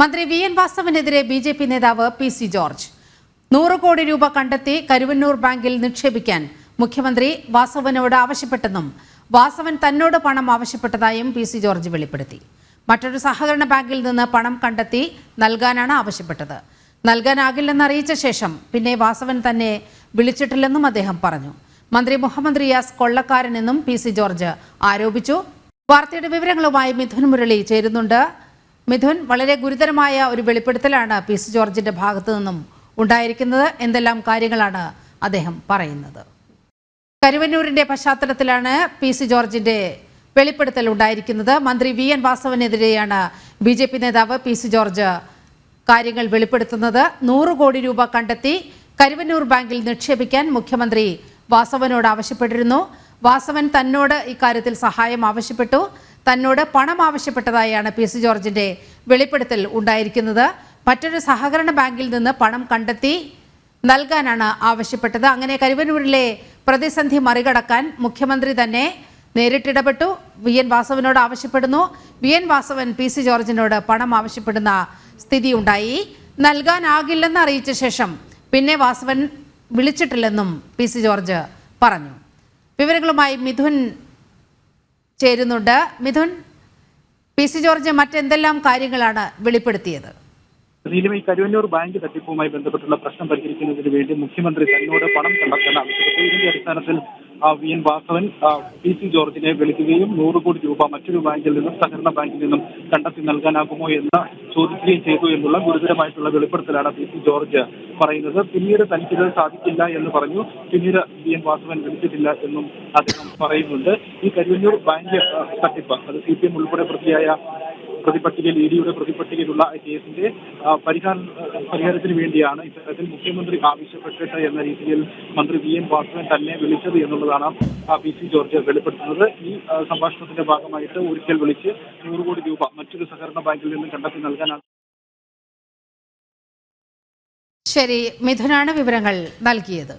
മന്ത്രി V N വാസവനെതിരെ BJP. നേതാവ് PC. George 100 കോടി രൂപ കണ്ടെത്തി കരുവന്നൂർ ബാങ്കിൽ നിക്ഷേപിക്കാൻ മുഖ്യമന്ത്രി വാസവനോട് ആവശ്യപ്പെട്ടെന്നും വാസവൻ തന്നോട് പണം ആവശ്യപ്പെട്ടതായും പി.സി. ജോർജ് വെളിപ്പെടുത്തി. മറ്റൊരു സഹകരണ ബാങ്കിൽ നിന്ന് പണം കണ്ടെത്തി നൽകാനാണ് ആവശ്യപ്പെട്ടത്. നൽകാനാകില്ലെന്ന് അറിയിച്ച ശേഷം പിന്നെ വാസവൻ തന്നെ വിളിച്ചിട്ടില്ലെന്നും അദ്ദേഹം പറഞ്ഞു. മന്ത്രി മുഹമ്മദ് റിയാസ് കൊള്ളക്കാരനെന്നും പി.സി. ജോർജ് ആരോപിച്ചു. വാർത്തയുടെ വിവരങ്ങളുമായി മിഥുൻ മുരളി ചേരുന്നുണ്ട്. മിഥുൻ, വളരെ ഗുരുതരമായ ഒരു വെളിപ്പെടുത്തലാണ് പി.സി. ജോർജിന്റെ ഭാഗത്തു നിന്നും ഉണ്ടായിരിക്കുന്നത്. എന്തെല്ലാം കാര്യങ്ങളാണ് അദ്ദേഹം പറയുന്നത്? കരുവന്നൂരിന്റെ പശ്ചാത്തലത്തിലാണ് പി.സി. ജോർജിന്റെ വെളിപ്പെടുത്തൽ ഉണ്ടായിരിക്കുന്നത്. മന്ത്രി വി എൻ വാസവനെതിരെയാണ് ബി.ജെ.പി. നേതാവ് പി.സി. ജോർജ് കാര്യങ്ങൾ വെളിപ്പെടുത്തുന്നത്. 100 കോടി രൂപ കണ്ടെത്തി കരുവന്നൂർ ബാങ്കിൽ നിക്ഷേപിക്കാൻ മുഖ്യമന്ത്രി വാസവനോട് ആവശ്യപ്പെട്ടിരുന്നു. വാസവൻ തന്നോട് ഇക്കാര്യത്തിൽ സഹായം ആവശ്യപ്പെട്ടു. തന്നോട് പണം ആവശ്യപ്പെട്ടതായാണ് പി.സി. ജോർജിന്റെ വെളിപ്പെടുത്തൽ ഉണ്ടായിരിക്കുന്നത്. മറ്റൊരു സഹകരണ ബാങ്കിൽ നിന്ന് പണം കണ്ടെത്തി നൽകാനാണ് ആവശ്യപ്പെട്ടത്. അങ്ങനെ കരുവന്നൂരിലെ പ്രതിസന്ധി മറികടക്കാൻ മുഖ്യമന്ത്രി തന്നെ നേരിട്ടിടപെട്ടു. വി എൻ വാസവനോട് ആവശ്യപ്പെടുന്നു. V N Vasavan P C. ജോർജിനോട് പണം ആവശ്യപ്പെടുന്ന സ്ഥിതിയുണ്ടായി. നൽകാനാകില്ലെന്ന് അറിയിച്ച ശേഷം പിന്നെ വാസവൻ വിളിച്ചിട്ടില്ലെന്നും പി.സി. ജോർജ് പറഞ്ഞു. വിവരങ്ങളുമായി മിഥുൻ ചേരുന്നുണ്ട്. മിഥുൻ, പി.സി. ജോർജ് മറ്റെന്തെല്ലാം കാര്യങ്ങളാണ് വെളിപ്പെടുത്തിയത്? ഈ കരുവന്നൂർ ബാങ്ക് തട്ടിപ്പുമായി ബന്ധപ്പെട്ടുള്ള പ്രശ്നം പരിഹരിക്കുന്നതിന് വേണ്ടി മുഖ്യമന്ത്രി തന്നോട് പണം കണ്ടെത്താൻ ആവശ്യപ്പെട്ടു. ഇതിന്റെ അടിസ്ഥാനത്തിൽ വി എൻ വാസവൻ പി.സി. ജോർജിനെ വിളിക്കുകയും 100 കോടി രൂപ മറ്റൊരു ബാങ്കിൽ നിന്നും സഹകരണ ബാങ്കിൽ നിന്നും കണ്ടെത്തി നൽകാനാകുമോ എന്ന് ചോദിക്കുകയും ചെയ്തു എന്നുള്ള ഗുരുതരമായിട്ടുള്ള വെളിപ്പെടുത്തലാണ് പി.സി. ജോർജ് പറയുന്നത്. പിന്നീട് തനിക്കിത് സാധിക്കില്ല എന്ന് പറഞ്ഞു. പിന്നീട് വി എൻ വാസവൻ വിളിച്ചിട്ടില്ല എന്നും അദ്ദേഹം പറയുന്നുണ്ട്. ഈ കരുവന്നൂർ ബാങ്ക് തട്ടിപ്പ് അത് CPM ഉൾപ്പെടെ പ്രതിപട്ടികയിൽ ഇഡിയുടെ പ്രതിപട്ടികയിലുള്ള കേസിന്റെ പരിഹാരത്തിന് വേണ്ടിയാണ് ഇത്തരത്തിൽ മുഖ്യമന്ത്രി ആവശ്യപ്പെട്ടിട്ട് എന്ന രീതിയിൽ മന്ത്രി വി എൻ വാസവൻ തന്നെ വിളിച്ചത് എന്നുള്ളതാണ് പി.സി. ജോർജ് വെളിപ്പെടുത്തുന്നത്. ഈ സംഭാഷണത്തിന്റെ ഭാഗമായിട്ട് ഒരിക്കൽ വിളിച്ച് 100 കോടി രൂപ മറ്റൊരു സഹകരണ ബാങ്കിൽ നിന്ന് കണ്ടെത്തി നൽകാനാണ്. ശരി, മിഥുനാണ് വിവരങ്ങൾ നൽകിയത്.